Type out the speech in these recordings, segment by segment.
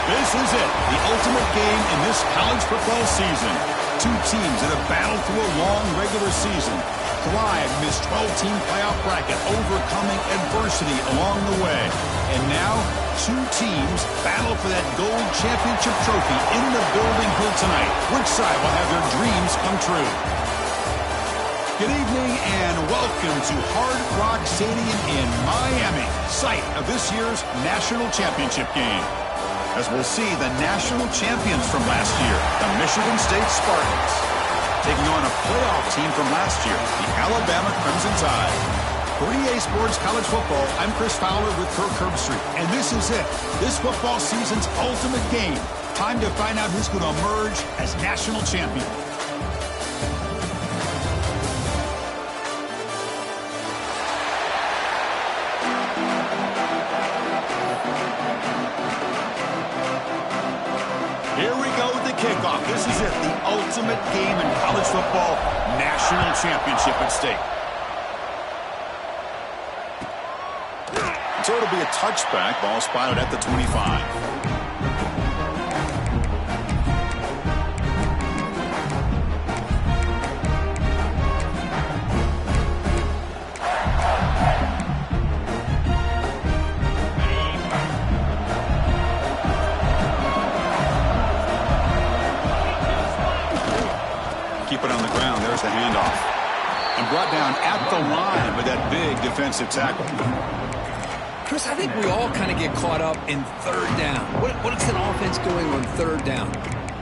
This is it, the ultimate game in this college football season. Two teams that have battled through a long regular season, thrived in this 12-team playoff bracket, overcoming adversity along the way. And now, two teams battle for that gold championship trophy in the building here tonight. Which side will have their dreams come true? Good evening and welcome to Hard Rock Stadium in Miami, site of this year's national championship game. As we'll see, the national champions from last year, the Michigan State Spartans, taking on a playoff team from last year, the Alabama Crimson Tide. For EA Sports College Football, I'm Chris Fowler with Kirk Herbstreit, and this is it, this football season's ultimate game. Time to find out who's going to emerge as national champion. Here we go with the kickoff. This is it, the ultimate game in college football, national championship at stake. So it'll be a touchback, ball spotted at the 25. Keep it on the ground. There's the handoff. And brought down at the line with that big defensive tackle. Chris, I think we all kind of get caught up in third down. What is an offense doing on third down?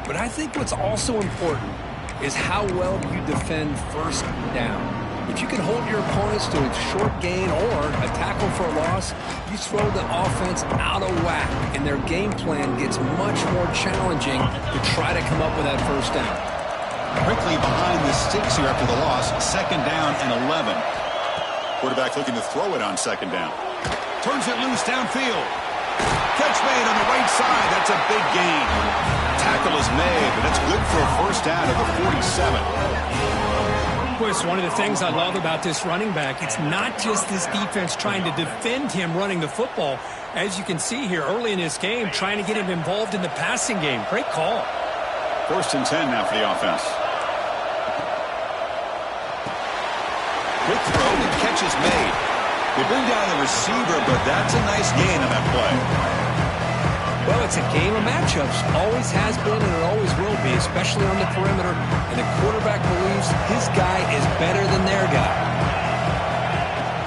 But I think what's also important is how well you defend first down. If you can hold your opponents to a short gain or a tackle for a loss, you throw the offense out of whack, and their game plan gets much more challenging to try to come up with that first down. Quickly behind the sticks here after the loss. Second down and 11. Quarterback looking to throw it on second down. Turns it loose downfield. Catch made on the right side. That's a big gain. Tackle is made, but that's good for a first down at the 47. Of course, one of the things I love about this running back, it's not just this defense trying to defend him running the football. As you can see here early in this game, trying to get him involved in the passing game. Great call. First and 10 now for the offense. Quick throw and catch is made. They bring down the receiver, but that's a nice gain on that play. Well, it's a game of matchups. Always has been and it always will be, especially on the perimeter. And the quarterback believes his guy is better than their guy.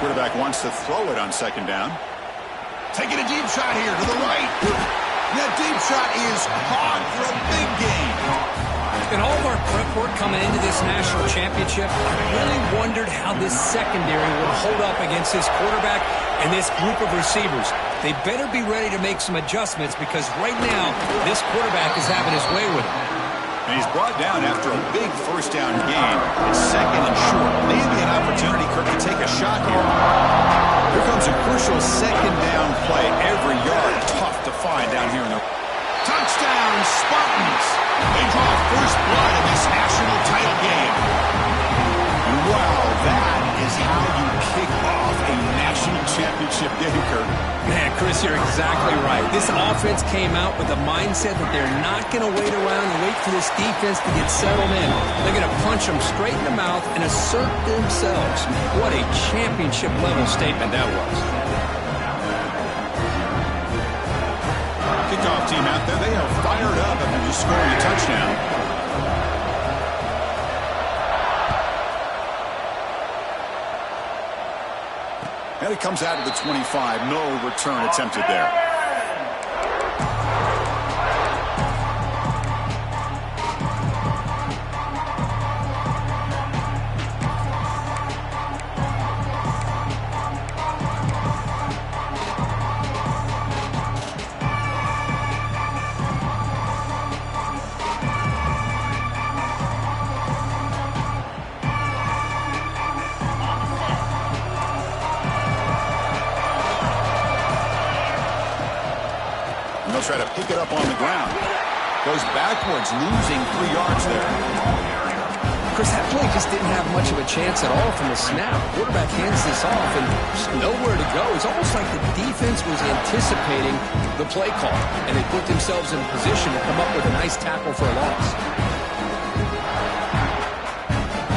Quarterback wants to throw it on second down. Taking a deep shot here to the right. That deep shot is caught for a big gain. In all of our prep work coming into this national championship, I really wondered how this secondary would hold up against this quarterback and this group of receivers. They better be ready to make some adjustments because right now, this quarterback is having his way with him. And he's brought down after a big first down gain. It's second and short. Maybe an opportunity, Kirk, to take a shot here. Here comes a crucial second down play. Every yard tough to find down here in the... Touchdown, Spartans! They draw first blood in this national title game. Wow, that is how you kick off a national championship game, Kirk. Man, Chris, you're exactly right. This offense came out with the mindset that they're not going to wait around and wait for this defense to get settled in. They're going to punch them straight in the mouth and assert themselves. What a championship-level statement that was. Kickoff team out there, they are fired up after just scoring a touchdown. And it comes out of the 25. No return attempted there. They'll try to pick it up on the ground. Goes backwards, losing 3 yards there. Chris, that play just didn't have much of a chance at all from the snap. Quarterback hands this off and just nowhere to go. It's almost like the defense was anticipating the play call, and they put themselves in a position to come up with a nice tackle for a loss.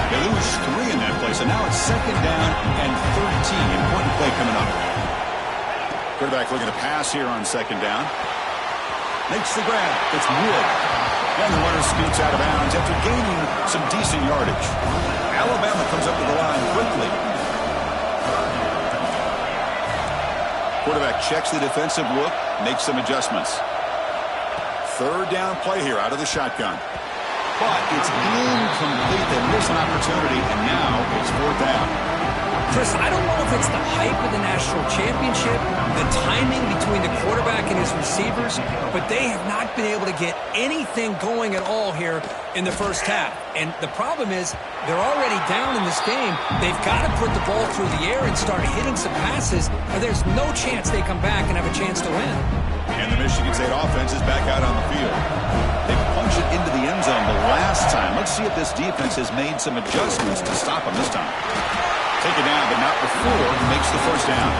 They lose 3 in that play, so now it's 2nd down and 13. Important play coming up. Quarterback looking to pass here on 2nd down. Makes the grab. It's Wood. And the runner scoots out of bounds after gaining some decent yardage. Alabama comes up to the line quickly. Quarterback checks the defensive look, makes some adjustments. 3rd down play here out of the shotgun. But it's incomplete. They miss an opportunity, and now it's 4th down. Chris, I don't know if it's the hype of the national championship, the timing between the quarterback and his receivers, but they have not been able to get anything going at all here in the first half. And the problem is they're already down in this game. They've got to put the ball through the air and start hitting some passes, or there's no chance they come back and have a chance to win. And the Michigan State offense is back out on the field. They punched it into the end zone the last time. Let's see if this defense has made some adjustments to stop them this time. Taken down, but not before he makes the 1st down.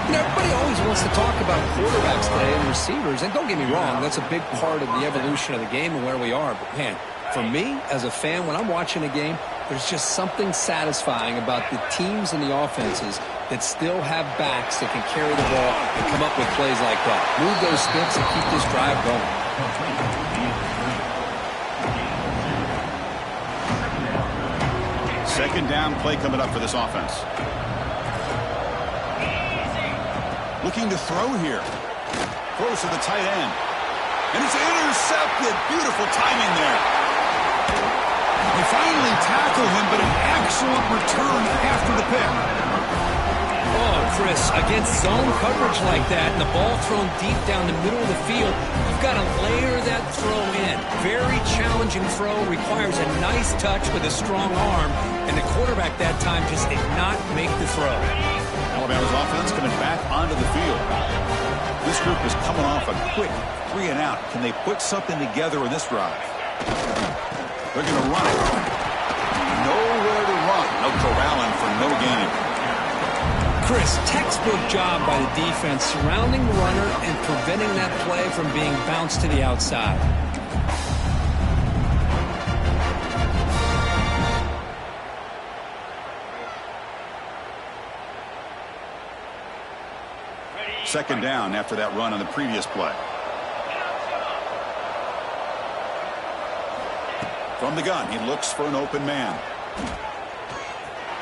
You know, everybody always wants to talk about quarterbacks today and receivers, and don't get me wrong, that's a big part of the evolution of the game and where we are. But, man, for me, as a fan, when I'm watching a game, there's just something satisfying about the teams and the offenses that still have backs that can carry the ball and come up with plays like that. Move those sticks and keep this drive going. 2nd down play coming up for this offense. Looking to throw here. Throws to the tight end. And it's intercepted. Beautiful timing there. They finally tackle him, but an excellent return after the pick. Oh, Chris, against zone coverage like that and the ball thrown deep down the middle of the field, you've got to layer that throw in. Very challenging throw, requires a nice touch with a strong arm, and the quarterback that time just did not make the throw. Alabama's offense coming back onto the field. This group is coming off a quick 3 and out. Can they put something together in this drive? They're going to run it. Nowhere to run. No corralling for no gain. Chris, textbook job by the defense surrounding the runner and preventing that play from being bounced to the outside. Second down after that run on the previous play. From the gun, he looks for an open man.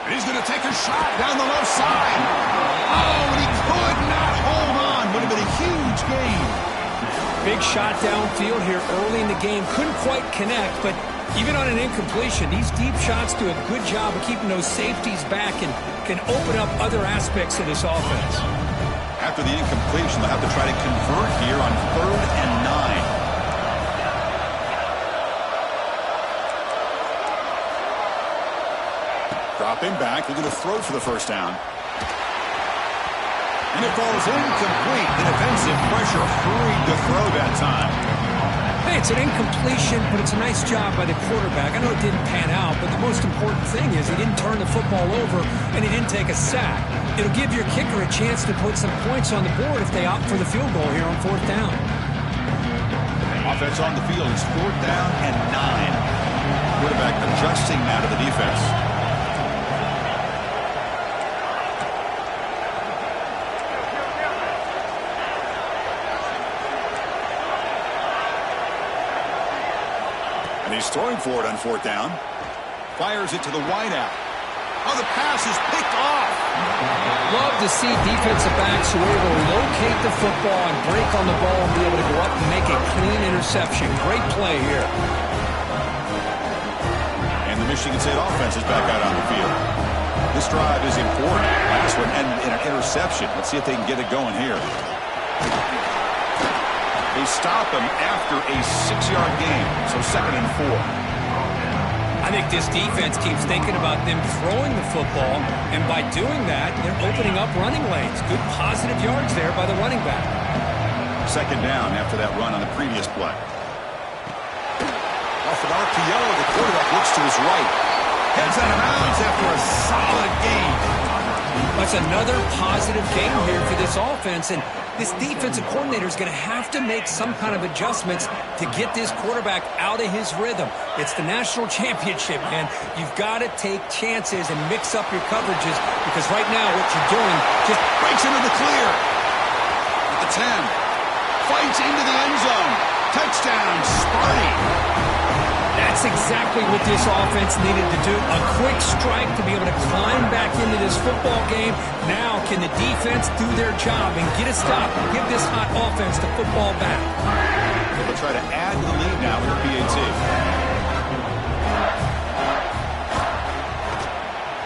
And he's going to take a shot down the left side. Oh, and he could not hold on. Would have been a huge gain. Big shot downfield here early in the game. Couldn't quite connect, but even on an incompletion, these deep shots do a good job of keeping those safeties back and can open up other aspects of this offense. After the incompletion, they'll have to try to convert here on 3rd and 9. Dropping back, they're going to throw for the 1st down. And it falls incomplete. The defensive pressure hurried to throw that time. Hey, it's an incompletion, but it's a nice job by the quarterback. I know it didn't pan out, but the most important thing is he didn't turn the football over and he didn't take a sack. It'll give your kicker a chance to put some points on the board if they opt for the field goal here on 4th down. Offense on the field is 4th down and 9. Quarterback adjusting now to the defense. And he's throwing for it on 4th down. Fires it to the wideout. Oh, the pass is picked off. Love to see defensive backs who are able to locate the football and break on the ball and be able to go up and make a clean interception. Great play here. And the Michigan State offense is back out on the field. This drive is important. Last one ended in an interception. Let's see if they can get it going here. They stop him after a 6-yard gain, so 2nd and 4. I think this defense keeps thinking about them throwing the football, and by doing that, they're opening up running lanes. Good positive yards there by the running back. 2nd down after that run on the previous play. Off an RPO, the quarterback looks to his right. Heads out of bounds after a solid game. That's another positive game here for this offense, and this defensive coordinator is going to have to make some kind of adjustments to get this quarterback out of his rhythm. It's the national championship, man. You've got to take chances and mix up your coverages because right now what you're doing just breaks into the clear. At the 10. Fights into the end zone. Touchdown, Sparty. That's exactly what this offense needed to do. A quick strike to be able to climb back into this football game. Now can the defense do their job and get a stop and give this hot offense the football back? They'll try to add to the lead now with the PAT.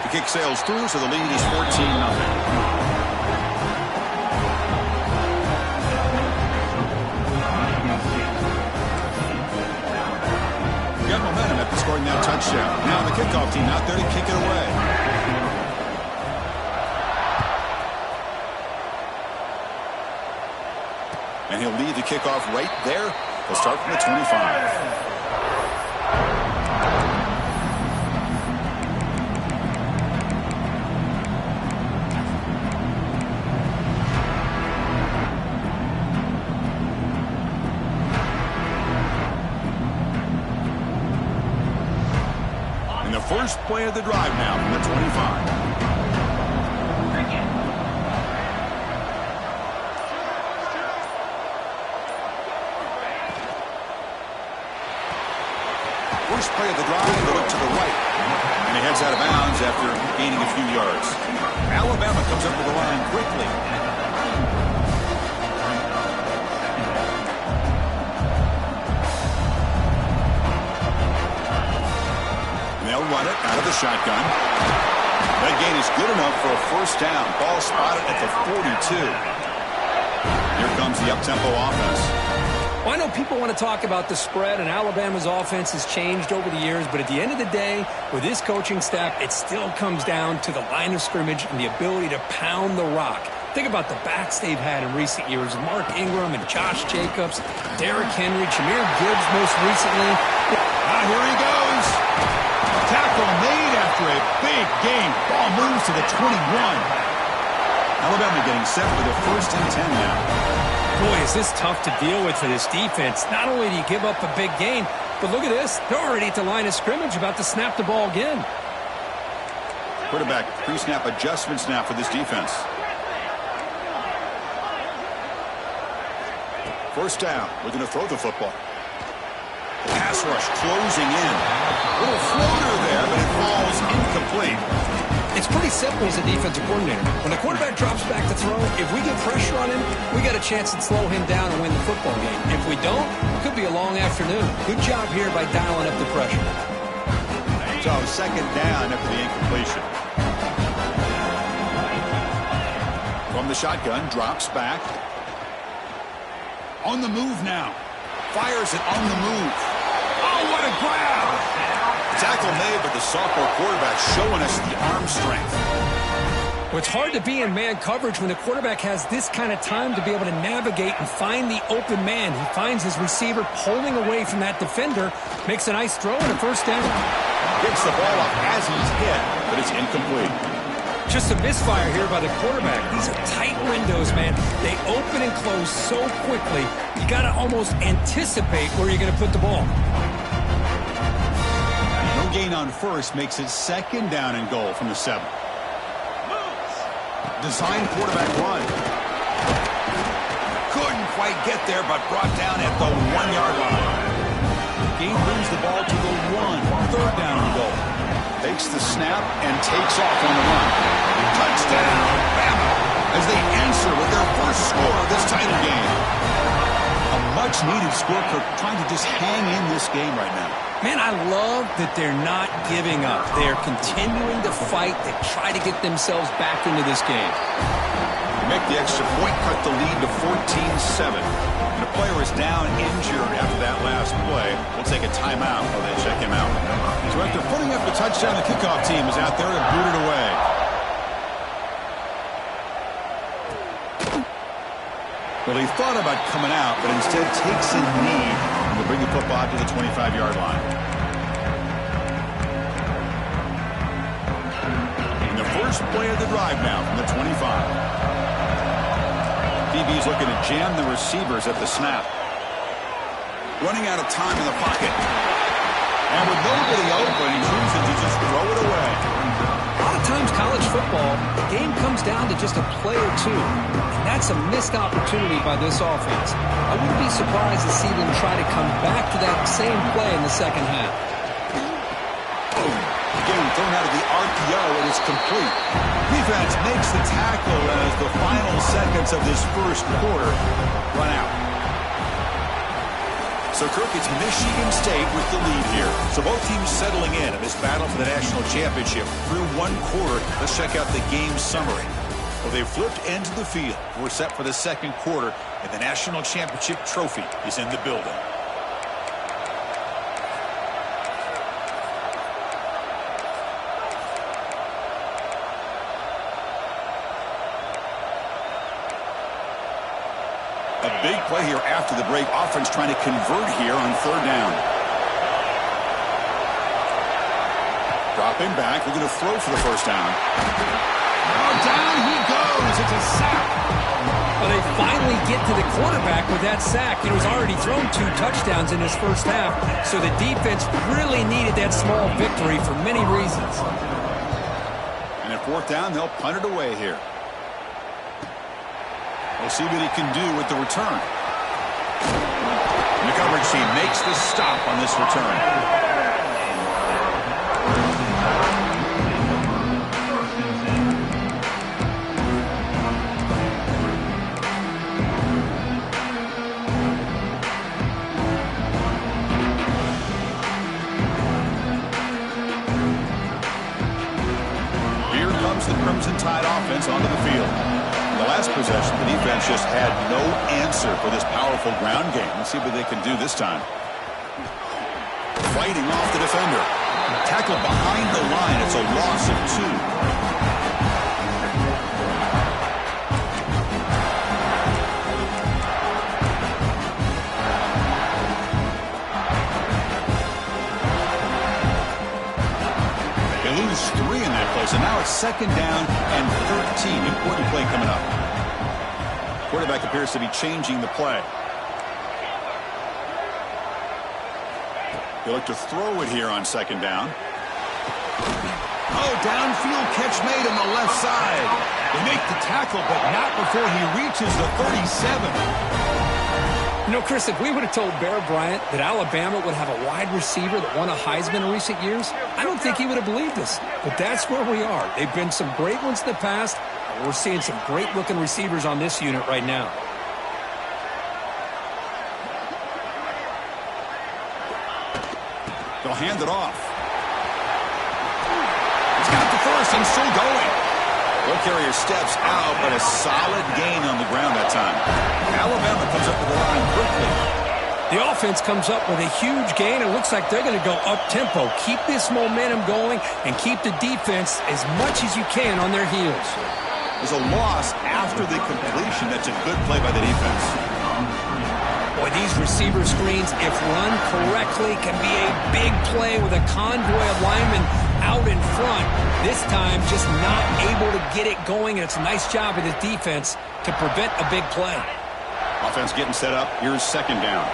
The kick sails through, so the lead is 14-0. Got momentum after scoring that touchdown. Now the kickoff team out there to kick it away. And he'll lead the kickoff right there. They'll start from the 25. First play of the drive now from the 25. First play of the drive, they look to the right. And he heads out of bounds after gaining a few yards. Alabama comes up with the line quickly. They'll run it out of the shotgun. That gain is good enough for a first down. Ball spotted at the 42. Here comes the up-tempo offense. Well, I know people want to talk about the spread, and Alabama's offense has changed over the years, but at the end of the day, with this coaching staff, it still comes down to the line of scrimmage and the ability to pound the rock. Think about the backs they've had in recent years. Mark Ingram and Josh Jacobs, Derrick Henry, Jahmyr Gibbs most recently. Now here he goes. Tackle made after a big game. Ball moves to the 21. Alabama getting set for the 1st and 10 now. Boy, is this tough to deal with for this defense. Not only do you give up a big gain, but look at this. They're already at the line of scrimmage about to snap the ball again. Quarterback pre-snap adjustments now for this defense. First down. We're going to throw the football. Pass rush closing in. Little floater there, but it falls incomplete. It's pretty simple as a defensive coordinator. When the quarterback drops back to throw, if we get pressure on him, we got a chance to slow him down and win the football game. If we don't, it could be a long afternoon. Good job here by dialing up the pressure. So second down after the incompletion. From the shotgun, drops back. On the move now. Fires it on the move. Oh, what a grab! Tackle made, but the sophomore quarterback showing us the arm strength. Well, it's hard to be in man coverage when the quarterback has this kind of time to be able to navigate and find the open man. He finds his receiver pulling away from that defender, makes a nice throw and a first down. Gets the ball up as he's hit, but it's incomplete. Just a misfire here by the quarterback. These are tight windows, man. They open and close so quickly, you got to almost anticipate where you're going to put the ball. No gain on first makes it second down and goal from the 7. Design quarterback run. Couldn't quite get there, but brought down at the 1-yard line. Gain brings the ball to the 1. Third down and goal. Takes the snap and takes off on the run. Touchdown, Bama, as they answer with their first score of this title game. A much-needed score for trying to just hang in this game right now. Man, I love that they're not giving up. They're continuing to fight to try to get themselves back into this game. They make the extra point, cut the lead to 14-7. And the player is down injured after that last play. We'll take a timeout while they check him out. So after putting up the touchdown, the kickoff team is out there to boot it away. Well, he thought about coming out, but instead takes a knee. will bring the football to the 25-yard line. In the first play of the drive now from the 25. DB's looking to jam the receivers at the snap. Running out of time in the pocket. And with nobody open, he chooses to just throw it away. A lot of times college football, the game comes down to just a play or two. And that's a missed opportunity by this offense. I wouldn't be surprised to see them try to come back to that same play in the second half. Again, thrown out of the RPO, and it's complete. Defense makes the tackle as the final seconds of this first quarter run out. So, Kirk, it's Michigan State with the lead here. So both teams settling in this battle for the national championship through one quarter. Let's check out the game summary. Well, they've flipped into the field. We're set for the second quarter, and the national championship trophy is in the building. A big play here after the break. Offense trying to convert here on third down. Dropping back. We're going to throw for the first down. Oh, down he goes. It's a sack. Well, they finally get to the quarterback with that sack. He's already thrown 2 touchdowns in his first half, so the defense really needed that small victory for many reasons. And at fourth down, they'll punt it away here. We'll see what he can do with the return. The coverage team makes the stop on this return. Here comes the Crimson Tide offense onto the field. The last possession, the defense just had no answer for this powerful ground game. Let's see what they can do this time. Fighting off the defender. Tackled behind the line. It's a loss of 2. They lose 3 in that play, so now it's second down and 13. Important play coming up. Quarterback appears to be changing the play. They look to throw it here on second down. Oh, downfield catch made on the left side. They make the tackle, but not before he reaches the 37. Chris, if we would have told Bear Bryant that Alabama would have a wide receiver that won a Heisman in recent years, I don't think he would have believed us. But that's where we are. They've been some great ones in the past. We're seeing some great-looking receivers on this unit right now. They'll hand it off. He's got the first and still going. Ball carrier steps out, but a solid gain on the ground that time. Alabama comes up with the line quickly. The offense comes up with a huge gain. It looks like they're going to go up-tempo. Keep this momentum going and keep the defense as much as you can on their heels. There's a loss after the completion. That's a good play by the defense. Boy, these receiver screens, if run correctly, can be a big play with a convoy of linemen out in front. This time, just not able to get it going. And it's a nice job of the defense to prevent a big play. Offense getting set up. Here's second down.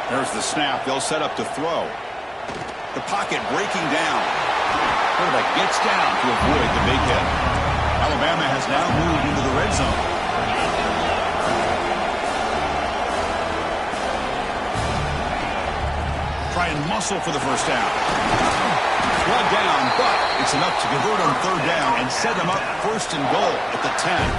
There's the snap. They'll set up to throw. The pocket breaking down. Quarterback gets down to avoid the big hit. Alabama has now moved into the red zone. Try and muscle for the first down. Brought down, but it's enough to convert on third down and set them up first and goal at the 10.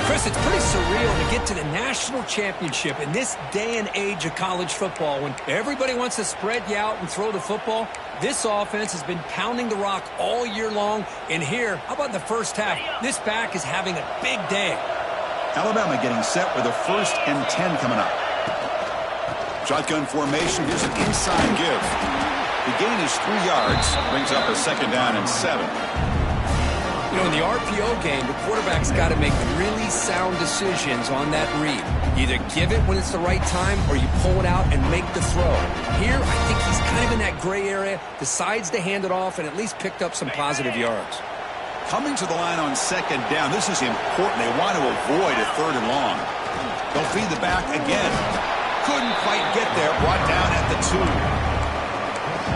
Chris, it's pretty surreal to get to the national championship in this day and age of college football when everybody wants to spread you out and throw the football. This offense has been pounding the rock all year long. And here, how about the first half? This back is having a big day. Alabama getting set with a 1st and 10 coming up. Shotgun formation. Here's an inside give. The gain is 3 yards. Brings up a 2nd down and 7. You know, in the RPO game, the quarterback's got to make really sound decisions on that read. Either give it when it's the right time or you pull it out and make the throw. Here, I think he's kind of in that gray area, decides to hand it off and at least picked up some positive yards. Coming to the line on 2nd down, this is important. They want to avoid a 3rd and long. They'll feed the back again. Couldn't quite get there. Brought down at the 2.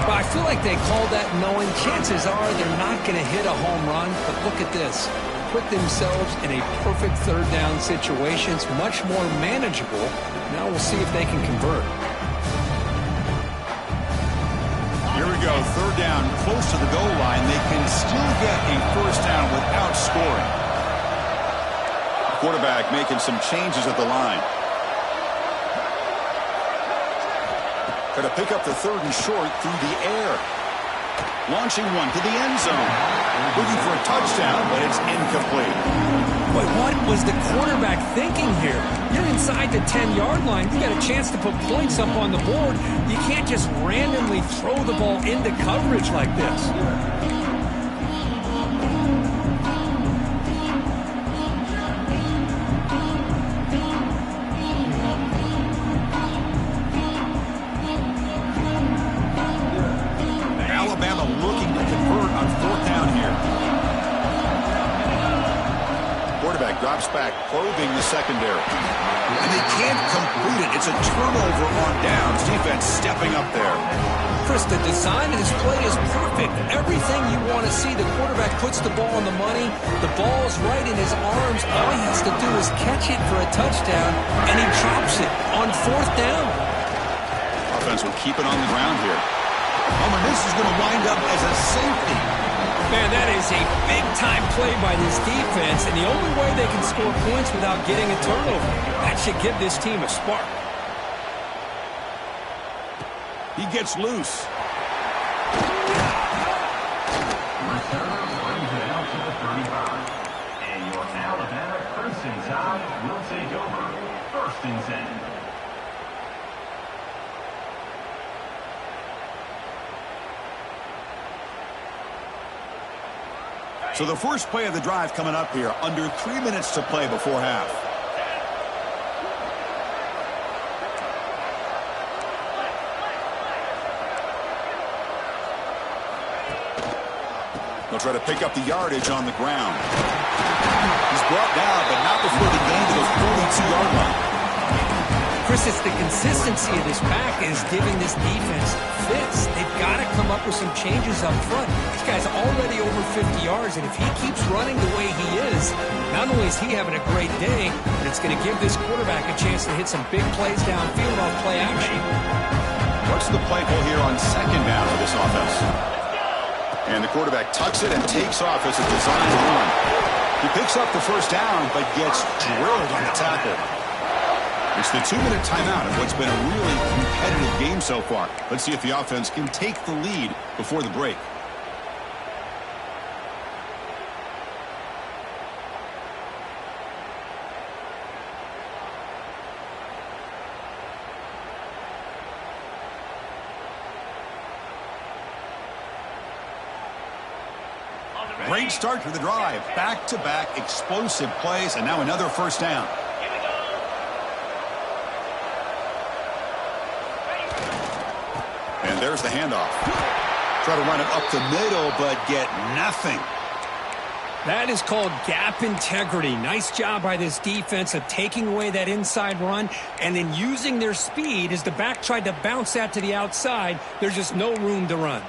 Well, I feel like they called that knowing chances are they're not going to hit a home run. But look at this. Put themselves in a perfect 3rd down situation. It's much more manageable. Now we'll see if they can convert. Here we go. 3rd down, close to the goal line. They can still get a 1st down without scoring. Quarterback making some changes at the line. Got to pick up the 3rd and short through the air. Launching one to the end zone. Looking for a touchdown, but it's incomplete. Boy, what was the quarterback thinking here? You're inside the 10-yard line. You got a chance to put points up on the board. You can't just randomly throw the ball into coverage like this. Drops back, probing the secondary. And they can't complete it. It's a turnover on downs. Defense stepping up there. Chris, the design of this play is perfect. Everything you want to see. The quarterback puts the ball on the money. The ball's right in his arms. All he has to do is catch it for a touchdown, and he drops it on 4th down. Offense will keep it on the ground here. Oh, and this is going to wind up as a safety. Man, that is a big-time play by this defense, and the only way they can score points without getting a turnover. That should give this team a spark. He gets loose. Returner brings it out to the 35. And your Alabama Crimson Tide will take over 1st and 10. So the first play of the drive coming up here, under 3 minutes to play before half. They'll try to pick up the yardage on the ground. He's brought down, but not before the gain to the 42-yard line. Chris, it's the consistency of this pack is giving this defense fits. They've got to come up with some changes up front. This guy's already over 50 yards, and if he keeps running the way he is, not only is he having a great day, but it's going to give this quarterback a chance to hit some big plays downfield off play action. What's the play call here on 2nd down for this offense? And the quarterback tucks it and takes off as a design run. He picks up the 1st down, but gets drilled on the tackle. It's the 2-minute timeout of what's been a really competitive game so far. Let's see if the offense can take the lead before the break. Great start to the drive. Back-to-back explosive plays, and now another 1st down. And there's the handoff. Try to run it up the middle, but get nothing. That is called gap integrity. Nice job by this defense of taking away that inside run and then using their speed as the back tried to bounce that to the outside. There's just no room to run.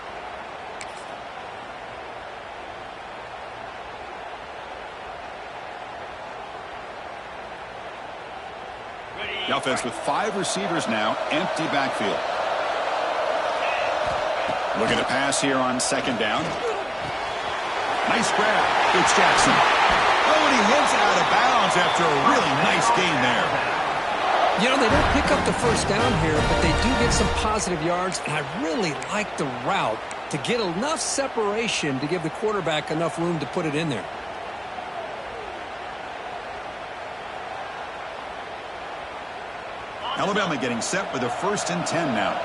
The offense with 5 receivers now, empty backfield. Looking to pass here on 2nd down. Nice grab. It's Jackson. Oh, and he hits out of bounds after a really nice gain there. You know, they don't pick up the 1st down here, but they do get some positive yards, and I really like the route to get enough separation to give the quarterback enough room to put it in there. Alabama getting set for the 1st and 10 now.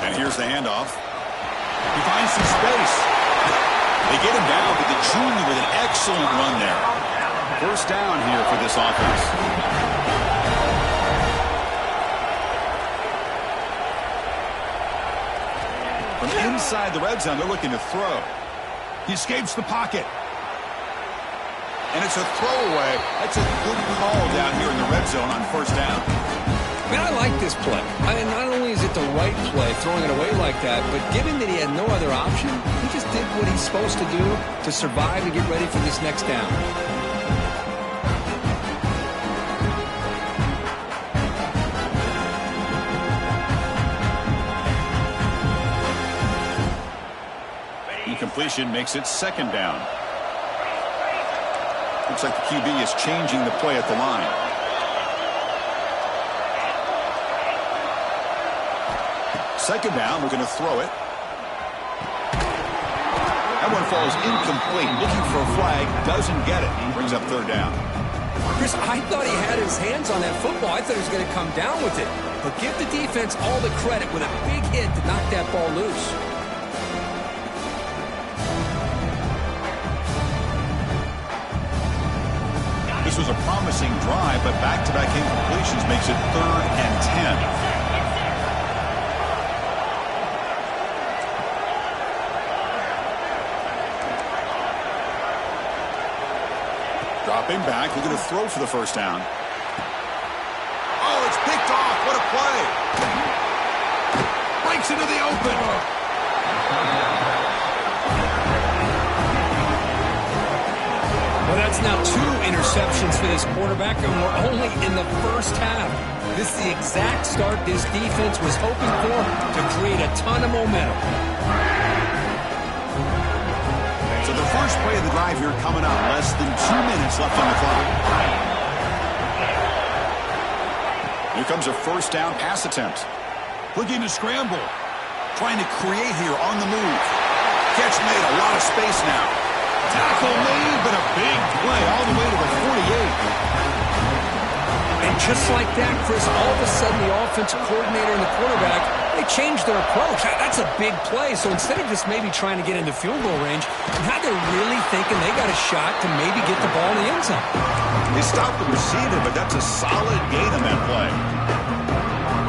And here's the handoff. He finds some space. They get him down, but the junior with an excellent run there. First down here for this offense. From inside the red zone, they're looking to throw. He escapes the pocket. And it's a throwaway. That's a good call down here in the red zone on first down. Man, I like this play. Not only is it the right play, throwing it away like that, but given that he had no other option, he just did what he's supposed to do to survive and get ready for this next down. Incompletion makes it second down. Looks like the QB is changing the play at the line. Second down, we're going to throw it. That one falls incomplete. Looking for a flag, doesn't get it. Brings up third down. Chris, I thought he had his hands on that football. I thought he was going to come down with it. But give the defense all the credit with a big hit to knock that ball loose. This was a promising drive, but back-to-back incompletions makes it 3rd and 10. Dropping back, looking to throw for the first down. Oh, it's picked off. What a play. Breaks into the open. Well, that's now 2 interceptions for this quarterback, and we're only in the first half. This is the exact start this defense was hoping for to create a ton of momentum. So the first play of the drive here coming up. Less than 2 minutes left on the clock. Here comes a first down pass attempt. Looking to scramble. Trying to create here on the move. Catch made, a lot of space now. Tackle made, but a big play all the way to the 48. And just like that, Chris, all of a sudden the offensive coordinator and the quarterback, they changed their approach. That's a big play. So instead of just maybe trying to get into field goal range, now they're really thinking they got a shot to maybe get the ball in the end zone. They stopped the receiver, but that's a solid gain on that play.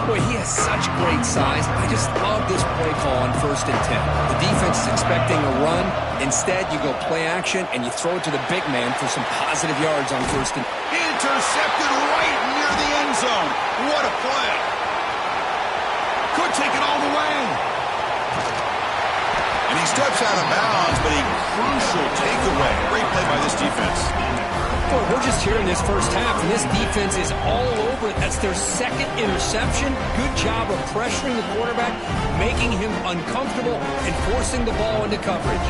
Boy, he has such great size. I just love this play call on 1st and 10. The defense is expecting a run. Instead, you go play action, and you throw it to the big man for some positive yards on 1st and 10. Intercepted right near the end zone. What a play. Could take it all the way. And he steps out of bounds, but a crucial takeaway. Great play by this defense. Boy, we're just here in this first half, and this defense is all over it. That's their 2nd interception. Good job of pressuring the quarterback, making him uncomfortable, and forcing the ball into coverage.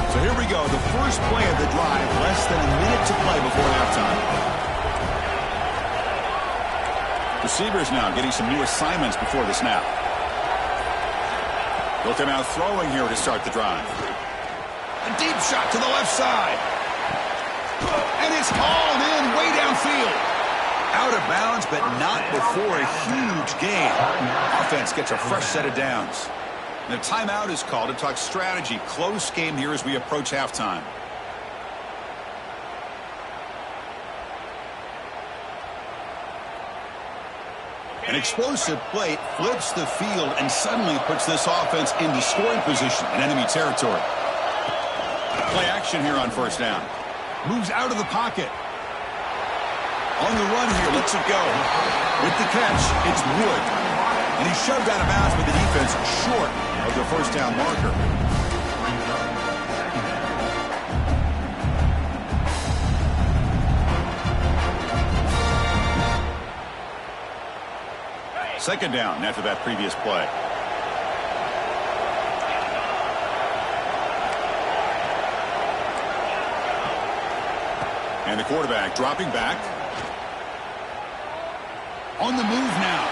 So here we go, the first play of the drive, less than a minute to play before halftime. Receivers now getting some new assignments before the snap. They'll come out throwing here to start the drive. A deep shot to the left side. And it's hauled in way downfield. Out of bounds, but not before a huge gain. Offense gets a fresh set of downs. And a timeout is called to talk strategy. Close game here as we approach halftime. An explosive play flips the field and suddenly puts this offense into scoring position in enemy territory. Play action here on first down. Moves out of the pocket. On the run here, lets it go. With the catch, it's Wood. And he's shoved out of bounds with the defense short of the first down marker. Second down after that previous play. And the quarterback dropping back. On the move now.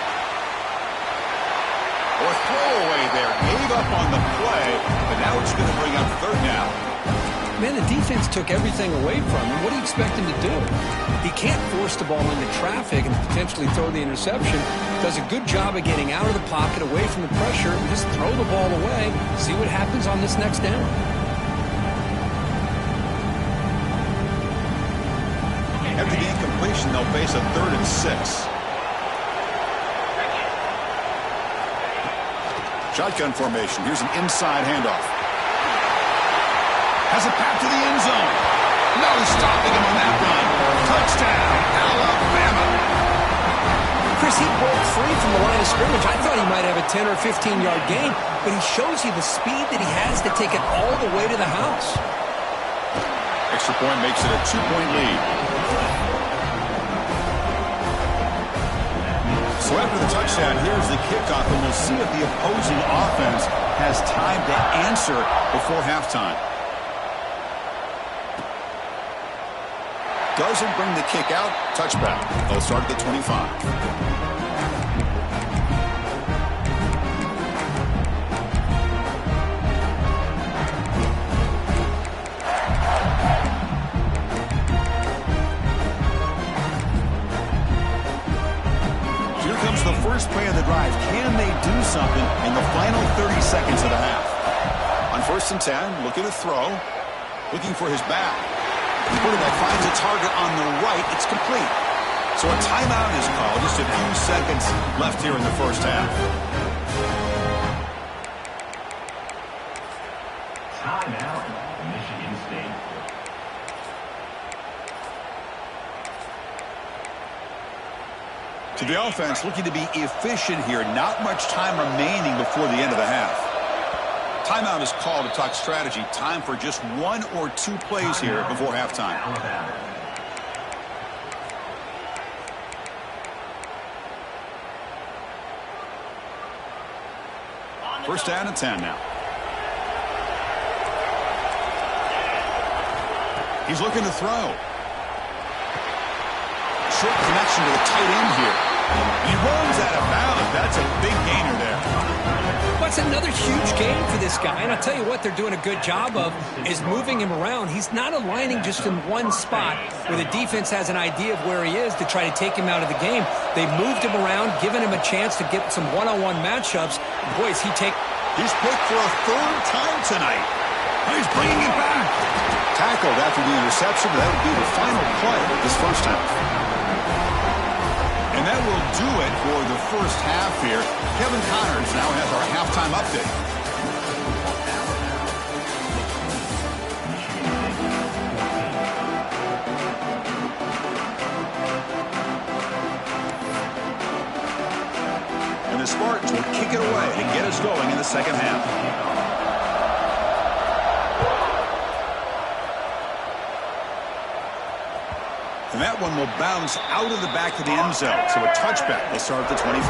Or throwaway there. Gave up on the play, but now it's going to bring up third down. Man, the defense took everything away from him. What do you expect him to do? He can't force the ball into traffic and potentially throw the interception. Does a good job of getting out of the pocket, away from the pressure, and just throw the ball away. See what happens on this next down. After the incompletion, they'll face a 3rd and 6. Shotgun formation. Here's an inside handoff. Has a path to the end zone. No stopping him on that run. Touchdown, Alabama. Chris, he broke free from the line of scrimmage. I thought he might have a 10 or 15-yard gain, but he shows you the speed that he has to take it all the way to the house. Extra point makes it a 2-point lead. So after the touchdown, here's the kickoff, and we'll see if the opposing offense has time to answer before halftime. Doesn't bring the kick out. Touchback. They'll start at the 25. The first play of the drive. Can they do something in the final 30 seconds of the half? On 1st and 10, looking to throw. Looking for his back. Quarterback finds a target on the right. It's complete. So a timeout is called. Just a few seconds left here in the first half. Timeout, Michigan State. To the offense, looking to be efficient here. Not much time remaining before the end of the half. Timeout is called to talk strategy. Time for just 1 or 2 plays here before halftime. First down and 10 now. He's looking to throw. Short connection to the tight end here. He runs out of bounds. That's a big gainer there. That's another huge gain for this guy. And I'll tell you what they're doing a good job of is moving him around. He's not aligning just in one spot where the defense has an idea of where he is to try to take him out of the game. They moved him around, given him a chance to get some one-on-one matchups. Boys, he's picked for a 3rd time tonight. He's bringing it back. Tackled after the interception. That would be the final play of this first half. And that will do it for the first half here. Kevin Connors now has our halftime update. And the Spartans will kick it away to get us going in the second half. And that one will bounce out of the back of the end zone. So a touchback. They'll start at the 25.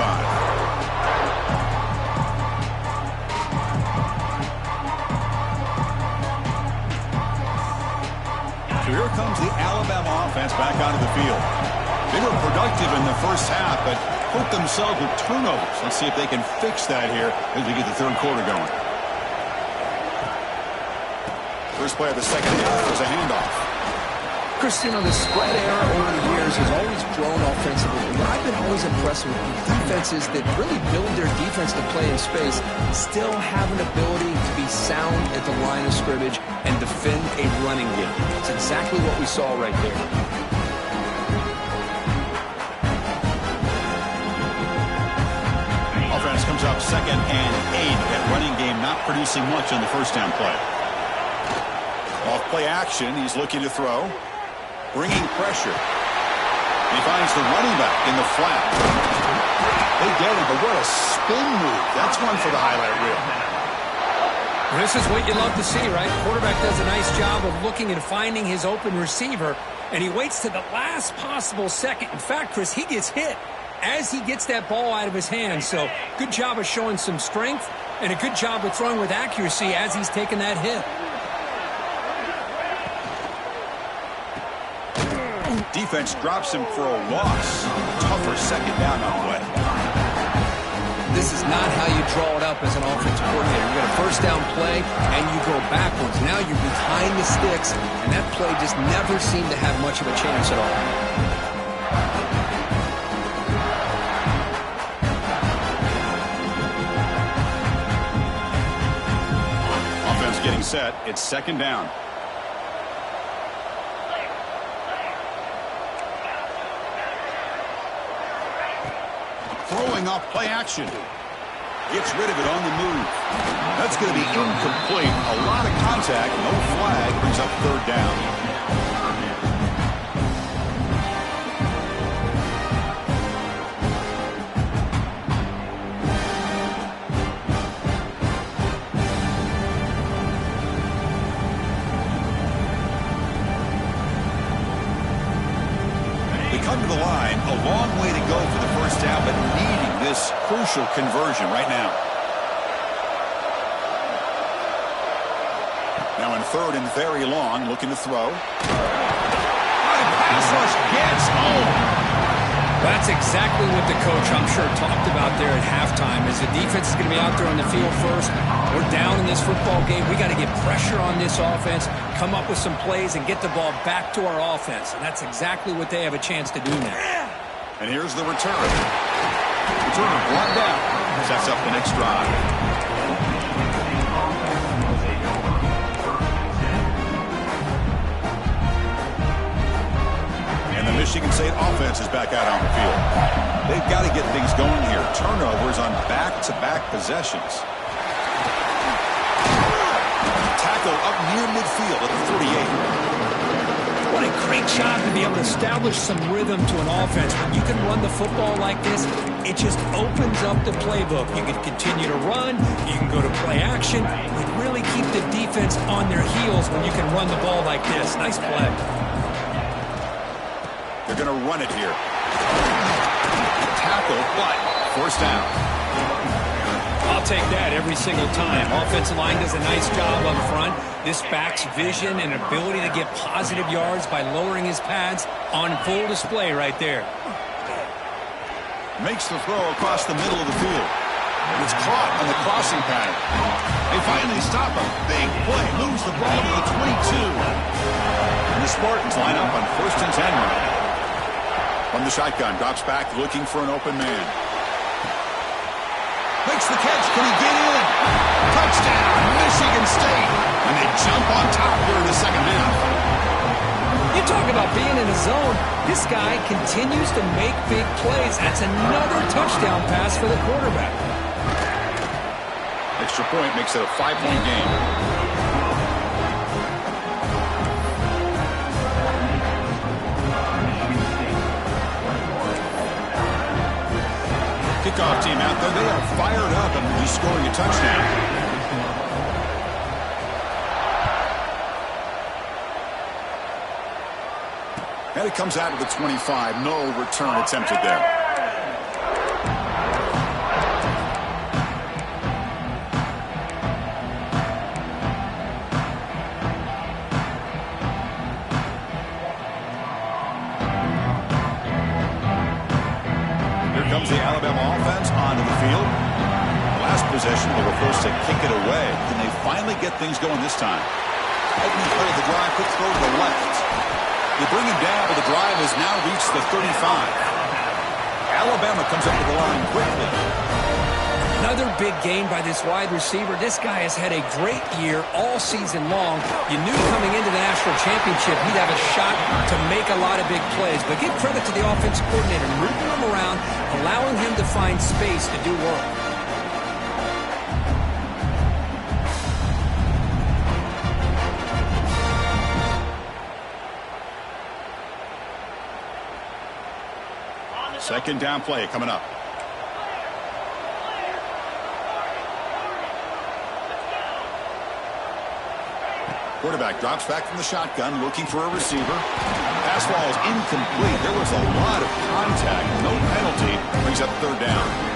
So here comes the Alabama offense back onto the field. They were productive in the first half, but hurt themselves with turnovers. Let's see if they can fix that here as we get the third quarter going. First play of the second half was a handoff. Chris, you know, the spread era over the years has always grown offensively. But I've been always impressed with defenses that really build their defense to play in space, still have an ability to be sound at the line of scrimmage and defend a running game. It's exactly what we saw right there. Offense comes up 2nd and 8. That running game not producing much on the first down play. Off play action, he's looking to throw. Bringing pressure. He finds the running back in the flat. They get him, but what a spin move. That's one for the highlight reel. This is what you love to see, right? Quarterback does a nice job of looking and finding his open receiver, and he waits to the last possible second. In fact, Chris, he gets hit as he gets that ball out of his hands. So good job of showing some strength and a good job of throwing with accuracy as he's taking that hit. Defense drops him for a loss. Tougher second down on the way. this is not how you draw it up as an offensive coordinator. You got a first down play, and you go backwards. Now you're behind the sticks, and that play just never seemed to have much of a chance at all. Offense getting set. It's second down. Throwing off play action. Gets rid of it on the move. That's going to be incomplete. A lot of contact. No flag. Brings up third down. Come to the line, a long way to go for the first down, but needing this crucial conversion right now. Now in third and very long, looking to throw. Pass rush gets home. That's exactly what the coach, I'm sure, talked about there at halftime, is the defense is going to be out there on the field first. We're down in this football game. We got to get pressure on this offense, come up with some plays, and get the ball back to our offense. And that's exactly what they have a chance to do now. And here's the return. Returner brought down. Sets up the next drive. The Michigan State offense is back out on the field. They've got to get things going here. Turnovers on back-to-back possessions. Tackle up near midfield at the 48. What a great job to be able to establish some rhythm to an offense. When you can run the football like this, it just opens up the playbook. You can continue to run. You can go to play action. You really keep the defense on their heels when you can run the ball like this. Nice play. They're going to run it here. Tackle, but first down. I'll take that every single time. Offensive line does a nice job up front. This back's vision and ability to get positive yards by lowering his pads on full display right there. Makes the throw across the middle of the field. It's caught on the crossing pattern. They finally stop him. Big play. Moves the ball to the 22. And the Spartans line up on first and 10 now. From the shotgun, drops back, looking for an open man. Makes the catch. Can he get in? Touchdown, Michigan State. And they jump on top here in the second half. You talk about being in a zone. This guy continues to make big plays. That's another touchdown pass for the quarterback. Extra point makes it a 5-point game. Kickoff team out there. They are fired up and he's scoring a touchdown. And it comes out of the 25. No return attempted there. Comes the Alabama offense onto the field. Last possession, they were forced to kick it away. Can they finally get things going this time? Opening play of the drive, quick throw to the left. They bring him down, but the drive has now reached the 35. Alabama comes up to the line quickly. Another big game by this wide receiver. This guy has had a great year all season long. You knew coming into the national championship he'd have a shot to make a lot of big plays. But give credit to the offensive coordinator, moving him around, allowing him to find space to do work. Second down play coming up. Quarterback drops back from the shotgun, looking for a receiver. Pass ball is incomplete. There was a lot of contact. No penalty. Brings up third down.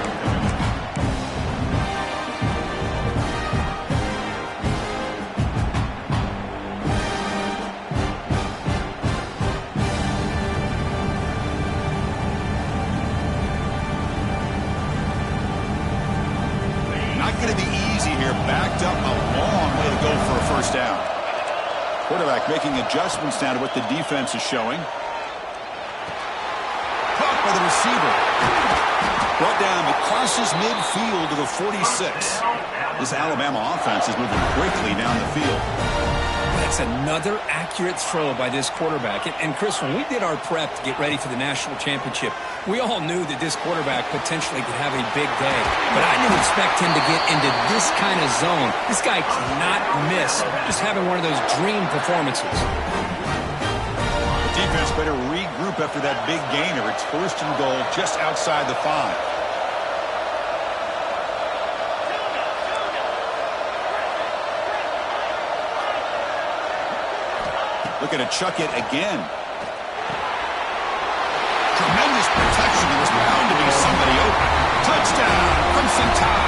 going to be easy here. Backed up a long way to go for a first down. Quarterback making adjustments now to what the defense is showing. Caught by the receiver. Brought down crosses midfield to the 46. This Alabama offense is moving quickly down the field. That's another accurate throw by this quarterback. And Chris, when we did our prep to get ready for the national championship, we all knew that this quarterback potentially could have a big day. But I didn't expect him to get into this kind of zone. This guy cannot miss just having one of those dream performances. The defense better regroup after that big gainer. It's first and goal just outside the 5. Looking to chuck it again. Tremendous protection. There was bound to be somebody open. Touchdown, Crimson Tide.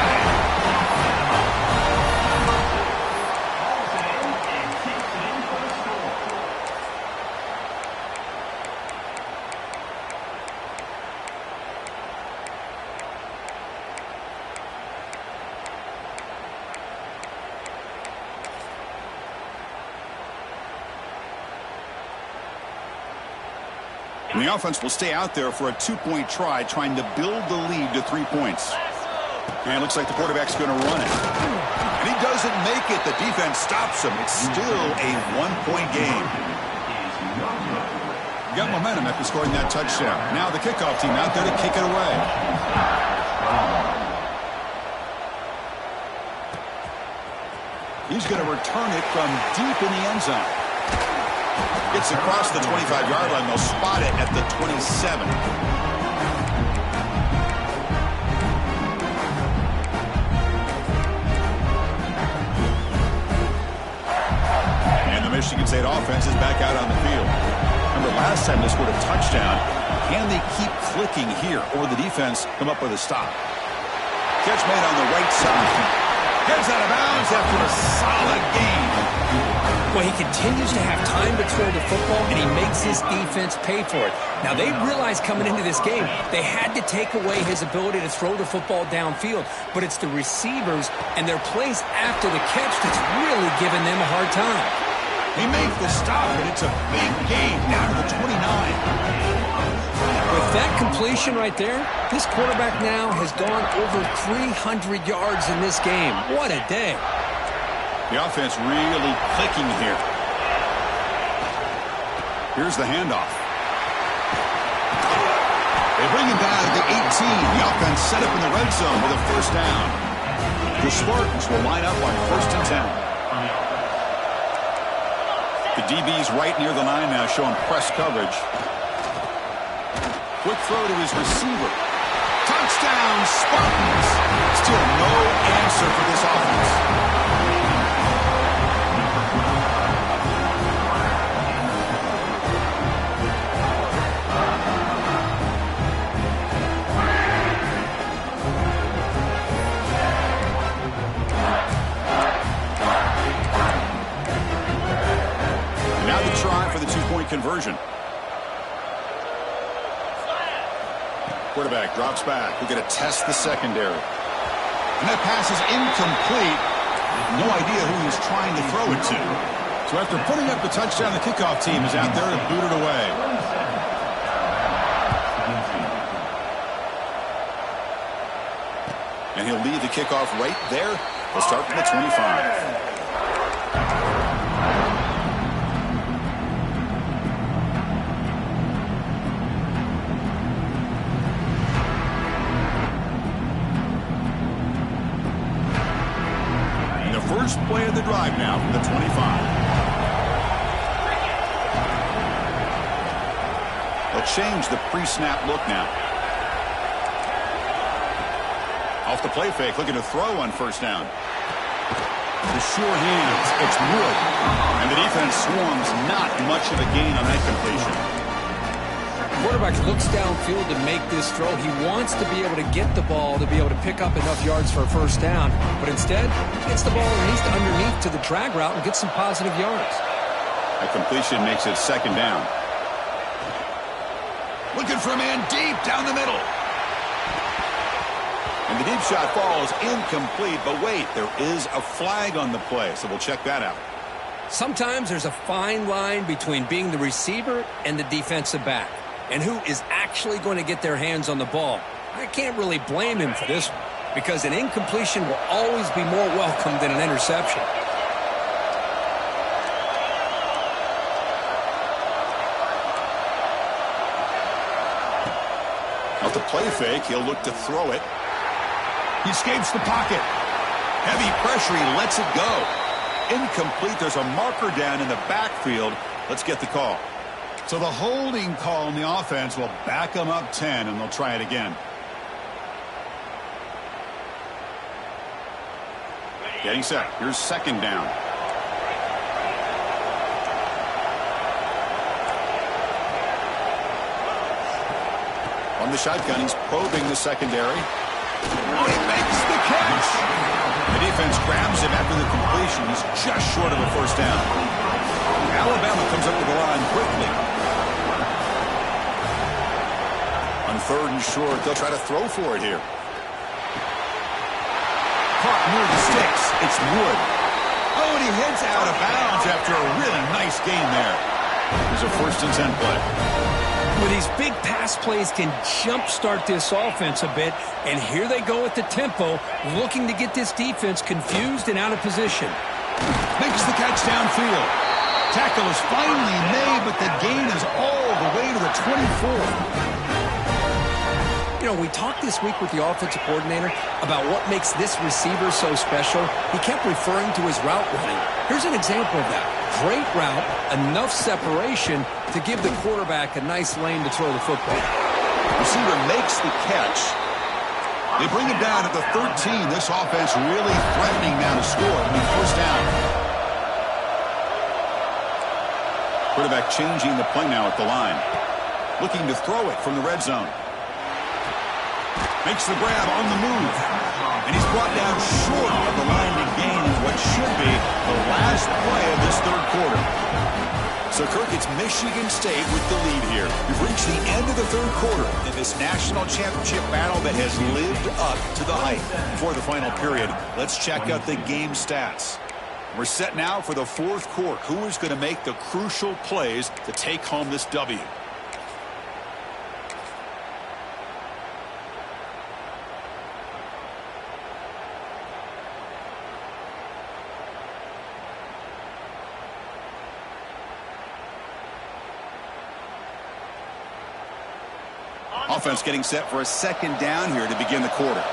And the offense will stay out there for a 2-point try, trying to build the lead to 3 points. And it looks like the quarterback's going to run it. And he doesn't make it. The defense stops him. It's still a 1-point game. Got momentum after scoring that touchdown. Now the kickoff team out there to kick it away. He's going to return it from deep in the end zone. Gets across the 25-yard line. They'll spot it at the 27. And the Michigan State offense is back out on the field. Remember last time they scored a touchdown. Can they keep clicking here, or the defense come up with a stop? Catch made on the right side. Gets out of bounds after a solid game. Well, he continues to have time to throw the football, and he makes his defense pay for it. Now, they realized coming into this game they had to take away his ability to throw the football downfield, but it's the receivers and their plays after the catch that's really giving them a hard time. He makes the stop, and it's a big game down to the 29. With that completion right there, this quarterback now has gone over 300 yards in this game. What a day. The offense really clicking here. Here's the handoff. They bring him down to the 18. The offense set up in the red zone with a first down. The Spartans will line up on 1st and 10. The DB's right near the line now, showing press coverage. Quick throw to his receiver. Touchdown, Spartans. Still no answer for this offense. Try for the 2-point conversion. Quarterback drops back. We're going to test the secondary. And that pass is incomplete. No idea who he's trying to throw it to. So after putting up the touchdown, the kickoff team is out there to boot it away. And he'll lead the kickoff right there. We'll start from the 25. First play of the drive now from the 25. They'll change the pre-snap look now. Off the play fake, looking to throw on first down. The sure hands, it's Wood. And the defense swarms, not much of a gain on that completion. Quarterback looks downfield to make this throw. He wants to be able to get the ball to be able to pick up enough yards for a first down. But instead, he gets the ball at least underneath to the drag route and gets some positive yards. That completion makes it second down. Looking for a man deep down the middle. And And the deep shot falls incomplete. But wait, there is a flag on the play, so we'll check that out. Sometimes there's a fine line between being the receiver and the defensive back, and who is actually going to get their hands on the ball. I can't really blame him for this one, because an incompletion will always be more welcome than an interception. Off the play fake, he'll look to throw it. He escapes the pocket. Heavy pressure, he lets it go. Incomplete. There's a marker down in the backfield. Let's get the call. So the holding call on the offense will back them up 10, and they'll try it again. Getting set. Here's second down. On the shotgun, he's probing the secondary. Oh, he makes the catch. The defense grabs him after the completion. He's just short of a first down. Alabama comes up to the line quickly. On third and short, they'll try to throw for it here. Caught near the sticks. It's Wood. Oh, and he heads out of bounds after a really nice gain there. There's a 1st and 10 play. With these big pass plays can jumpstart this offense a bit, and here they go at the tempo, looking to get this defense confused and out of position. Makes the catch downfield. Tackle is finally made, but the gain is all the way to the 24. You know, we talked this week with the offensive coordinator about what makes this receiver so special. He kept referring to his route running. Here's an example of that. Great route, enough separation to give the quarterback a nice lane to throw the football. Receiver makes the catch. They bring him down at the 13. This offense really threatening now to score. It'll be first down. Quarterback changing the play now at the line. Looking to throw it from the red zone. Makes the grab on the move. And he's brought down short of the line to gain in what should be the last play of this third quarter. So, Kirk, it's Michigan State with the lead here. We've reached the end of the third quarter in this national championship battle that has lived up to the hype. Before the final period, let's check out the game stats. We're set now for the fourth quarter. Who is going to make the crucial plays to take home this W? Offense getting set for a second down here to begin the quarter.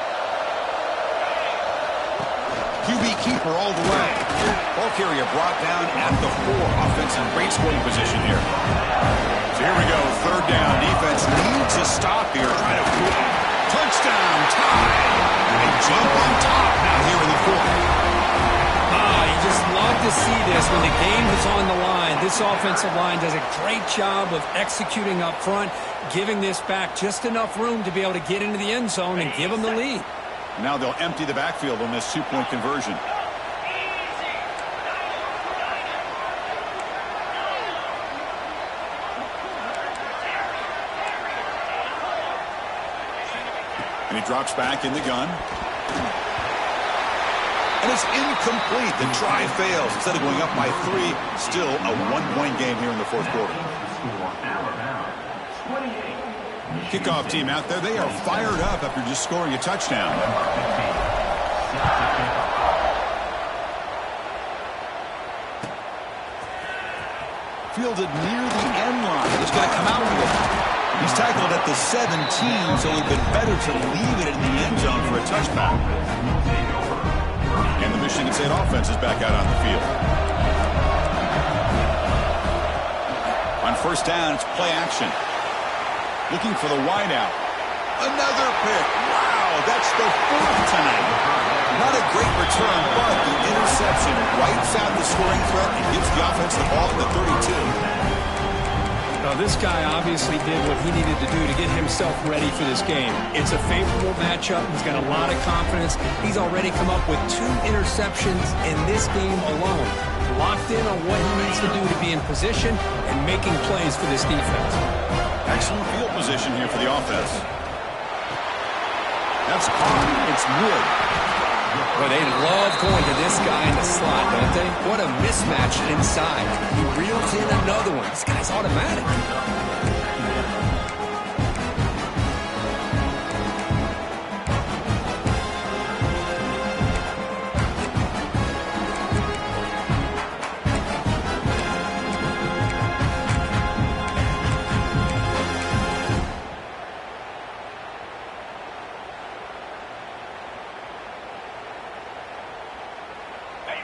QB keeper all the way. Ball carrier brought down at the 4. Offense in great scoring position here. So here we go. Third down. Defense needs a stop here. Trying to put touchdown tie. And jump on top now here in the fourth. You just love to see this when the game is on the line. This offensive line does a great job of executing up front, giving this back just enough room to be able to get into the end zone and give them the lead. Now they'll empty the backfield on this 2-point conversion. And he drops back in the gun. And it's incomplete. The try fails. Instead of going up by 3, still a 1-point game here in the fourth quarter. Kickoff team out there. They are fired up after just scoring a touchdown. Fielded near the end line. He's going to come out with it. He's tackled at the 17, so it would have been better to leave it in the end zone for a touchback. And the Michigan State offense is back out on the field. On first down, it's play action. Looking for the wideout. Another pick. Wow, that's the 4th tonight. Not a great return, but the interception wipes out the scoring threat and gives the offense the ball at the 32. Now, this guy obviously did what he needed to do to get himself ready for this game. It's a favorable matchup. He's got a lot of confidence. He's already come up with 2 interceptions in this game alone. Locked in on what he needs to do to be in position and making plays for this defense. Excellent field position here for the offense. That's caught. It's Wood. Well, they love going to this guy in the slot, don't they? What a mismatch inside. He reels in another one. This guy's automatic.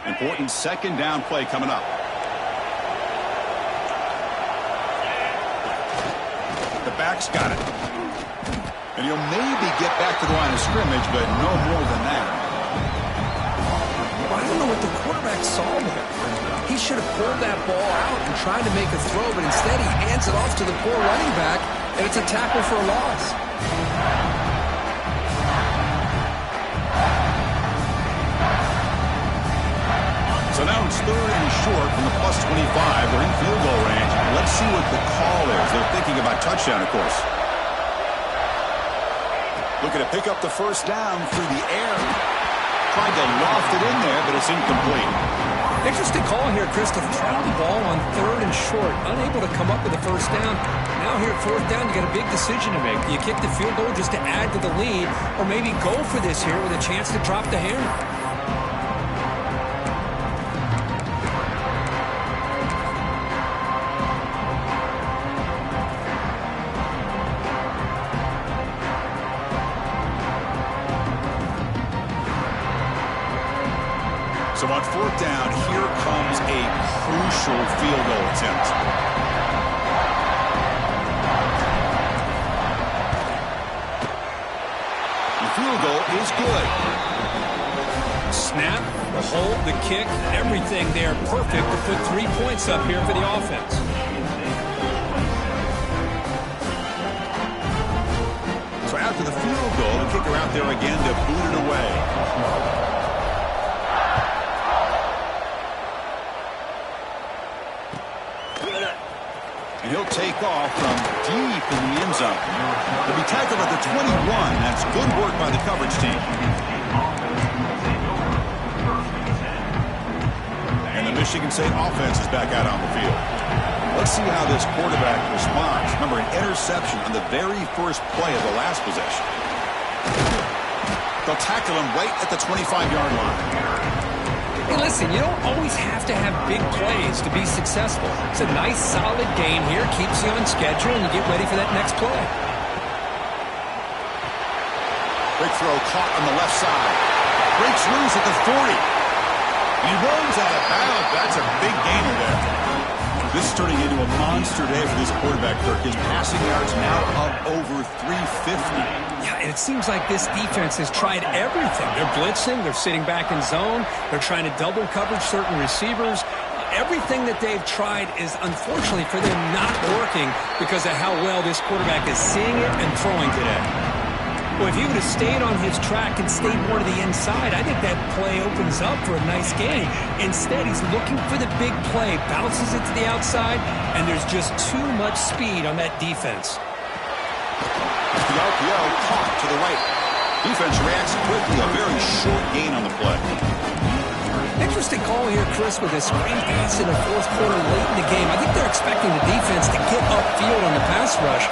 Important second down play coming up. The back's got it. And he'll maybe get back to the line of scrimmage, but no more than that. Well, I don't know what the quarterback saw there. He should have pulled that ball out and tried to make a throw, but instead he hands it off to the poor running back, and it's a tackle for a loss. So now it's 3rd and short from the +25. They're in field goal range. Let's see what the call is. They're thinking about touchdown, of course. Looking to pick up the first down through the air. Tried to loft it in there, but it's incomplete. Interesting call here, Chris, to throw the ball on 3rd and short. Unable to come up with a first down. Now here at 4th down, you got a big decision to make. Do you kick the field goal just to add to the lead, or maybe go for this here with a chance to drop the hammer? So on 4th down, here comes a crucial field goal attempt. The field goal is good. Snap, the hold, the kick, everything there perfect to put 3 points up here for the offense. So after the field goal, the kicker out there again to boot it away. And he'll take off from deep in the end zone. He'll be tackled at the 21. That's good work by the coverage team. And the Michigan State offense is back out on the field. Let's see how this quarterback responds. Remember, an interception on the very first play of the last possession. They'll tackle him right at the 25-yard line. Hey, listen, you don't always have to have big plays to be successful. It's a nice, solid game here. Keeps you on schedule, and you get ready for that next play. Big throw caught on the left side. Breaks loose at the 40. He runs out of bounds. That's a big gainer there. This is turning into a monster day for this quarterback, Kirk. His passing yards now up over 350. Yeah, and it seems like this defense has tried everything. They're blitzing. They're sitting back in zone. They're trying to double coverage certain receivers. Everything that they've tried is, unfortunately for them, not working because of how well this quarterback is seeing it and throwing today. Well, if he would have stayed on his track and stayed more to the inside, I think that play opens up for a nice game. Instead, he's looking for the big play, bounces it to the outside, and there's just too much speed on that defense. The RPO caught to the right. Defense reacts quickly, a very short gain on the play. Interesting call here, Chris, with a screen pass in the 4th quarter late in the game. I think they're expecting the defense to get upfield on the pass rush.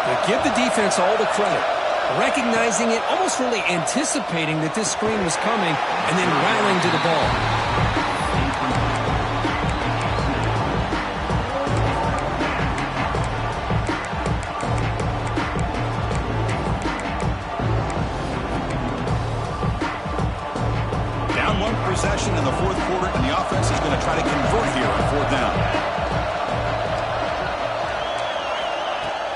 But give the defense all the credit. Recognizing it, almost really anticipating that this screen was coming, and then rallying to the ball. Down 1 possession in the 4th quarter, and the offense is going to try to convert here on 4th down.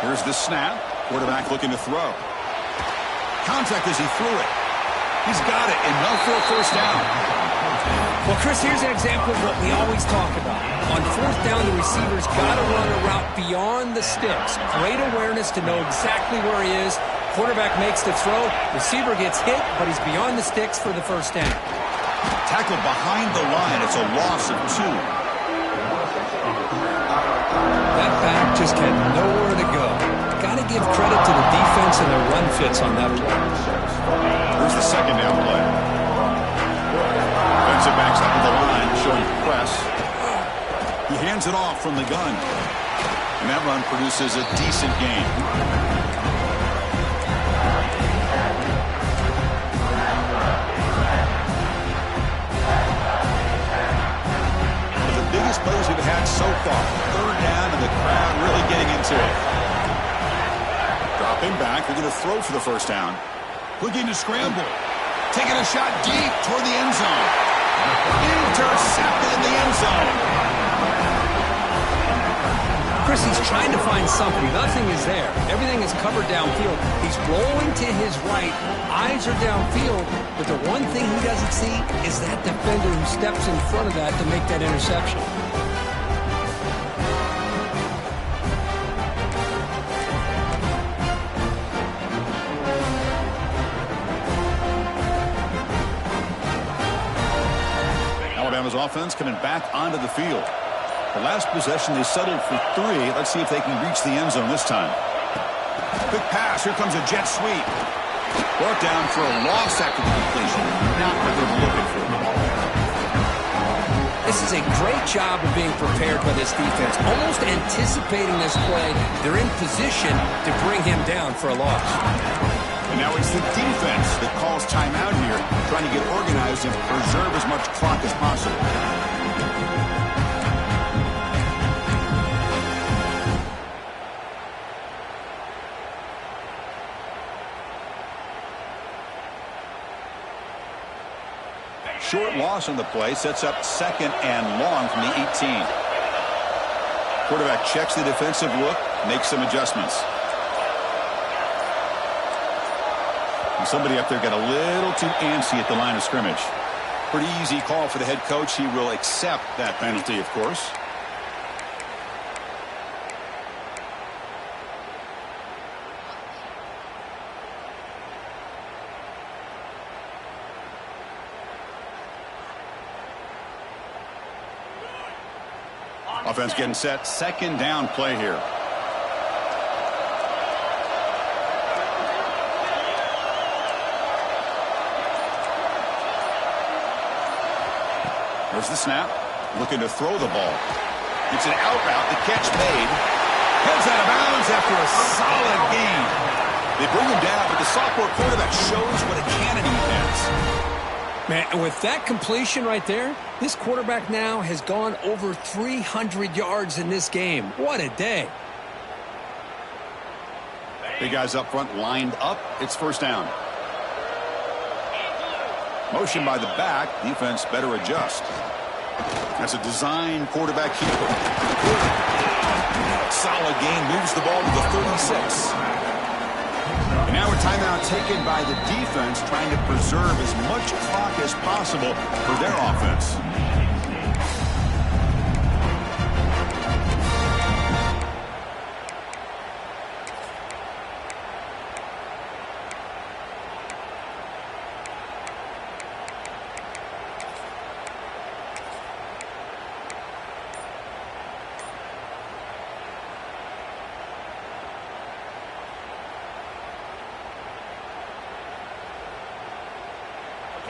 Here's the snap. Quarterback looking to throw. Contact as he threw it. He's got it, and no for a first down. Well, Chris, here's an example of what we always talk about. On 4th down, the receiver's got to run a route beyond the sticks. Great awareness to know exactly where he is. Quarterback makes the throw. Receiver gets hit, but he's beyond the sticks for the first down. Tackled behind the line. It's a loss of 2. That back just had nowhere to go. Got to give credit to the defense and the run fits on that play. Here's the second down play. Defensive backs up at the line, showing press. He hands it off from the gun. And that run produces a decent gain. Biggest plays we've had so far. Third down and the crowd really getting into it. Dropping back. They're going to throw for the first down. Looking to scramble. Taking a shot deep toward the end zone. Intercepted in the end zone. Chris, he's trying to find something. Nothing is there. Everything is covered downfield. He's rolling to his right. Eyes are downfield. But the one thing he doesn't see is that defender who steps in front of that to make that interception. Alabama's offense coming back onto the field. The last possession, they settled for 3. Let's see if they can reach the end zone this time. Quick pass. Here comes a jet sweep. Brought down for a loss after the completion. Not what they're looking for. This is a great job of being prepared by this defense. Almost anticipating this play, they're in position to bring him down for a loss. And now it's the defense that calls timeout here, trying to get organized and preserve as much clock as possible. Short loss on the play sets up second and long from the 18. Quarterback checks the defensive look, makes some adjustments. And somebody up there got a little too antsy at the line of scrimmage. Pretty easy call for the head coach. He will accept that penalty, of course. Offense getting set. Second down play here. There's the snap. Looking to throw the ball. It's an out route. The catch made. Heads out of bounds after a solid gain. They bring him down, but the sophomore quarterback shows what a cannon he has. Man, and with that completion right there, this quarterback now has gone over 300 yards in this game. What a day. Big guys up front lined up. It's first down. Motion by the back. Defense better adjust. That's a design quarterback keeper. Solid gain. Moves the ball to the 36. And now a timeout taken by the defense, trying to preserve as much clock as possible for their offense.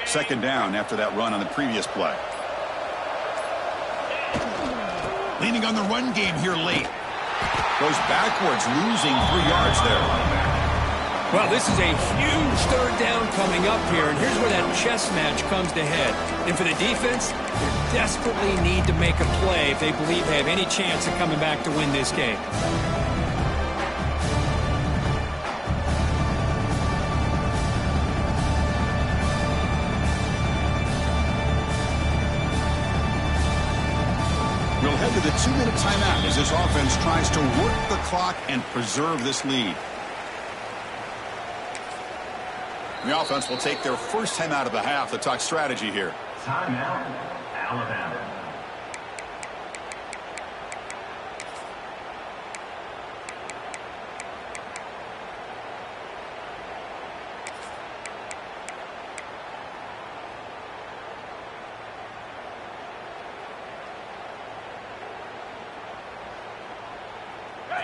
Second down after that run on the previous play. Leaning on the run game here late. Goes backwards, losing 3 yards there. Well, this is a huge third down coming up here, and here's where that chess match comes to head. And for the defense, they desperately need to make a play if they believe they have any chance of coming back to win this game. We'll head to the 2-minute timeout as this offense tries to work the clock and preserve this lead. The offense will take their first timeout of the half to talk strategy here. Timeout, Alabama.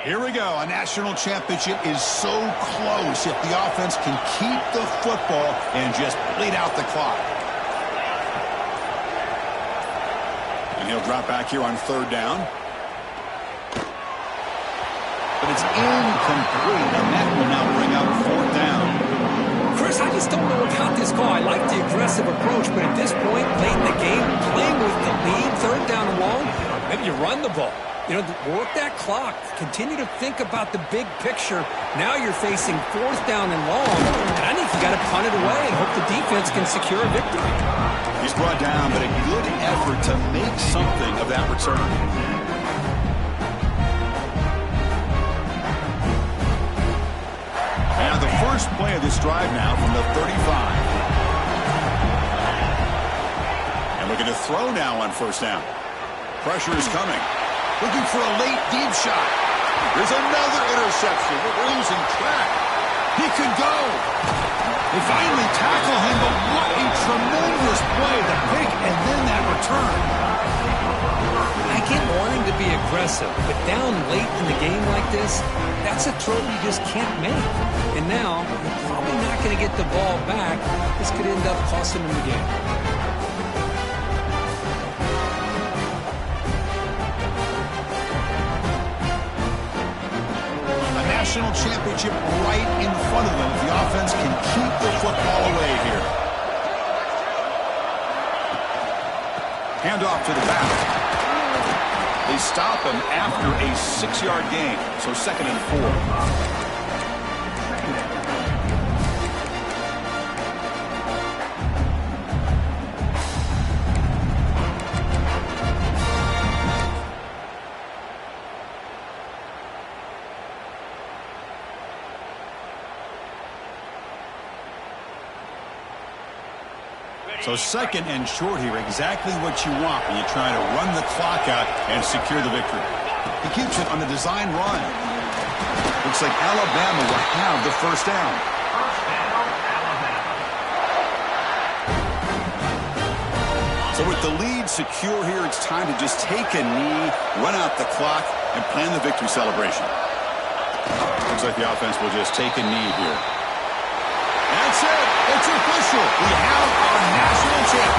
Here we go. A national championship is so close if the offense can keep the football and just bleed out the clock. And he'll drop back here on third down. But it's incomplete, and that will now bring up fourth down. Chris, I just don't know about this call. I like the aggressive approach, but at this point, late in the game, playing with the lead, third down and long, maybe you run the ball. You know, work that clock. Continue to think about the big picture. Now you're facing fourth down and long, and I think you got to punt it away and hope the defense can secure a victory. He's brought down, but a good effort to make something of that return. And the first play of this drive now from the 35. And looking to throw now on first down. Pressure is coming. Looking for a late deep shot. There's another interception. We're losing track. He could go. They finally tackle him, but what a tremendous play. The pick and then that return. I get wanting to be aggressive, but down late in the game like this, that's a throw you just can't make. And now, you're probably not going to get the ball back. This could end up costing him the game. National championship right in front of them if the offense can keep the football away here. Handoff to the back. They stop him after a 6-yard gain, so 2nd and 4. So 2nd and short here, exactly what you want when you're trying to run the clock out and secure the victory. He keeps it on the design run. Looks like Alabama will have the first down. So with the lead secure here, it's time to just take a knee, run out the clock, and plan the victory celebration. Looks like the offense will just take a knee here. That's it. It's official. We have our national champion.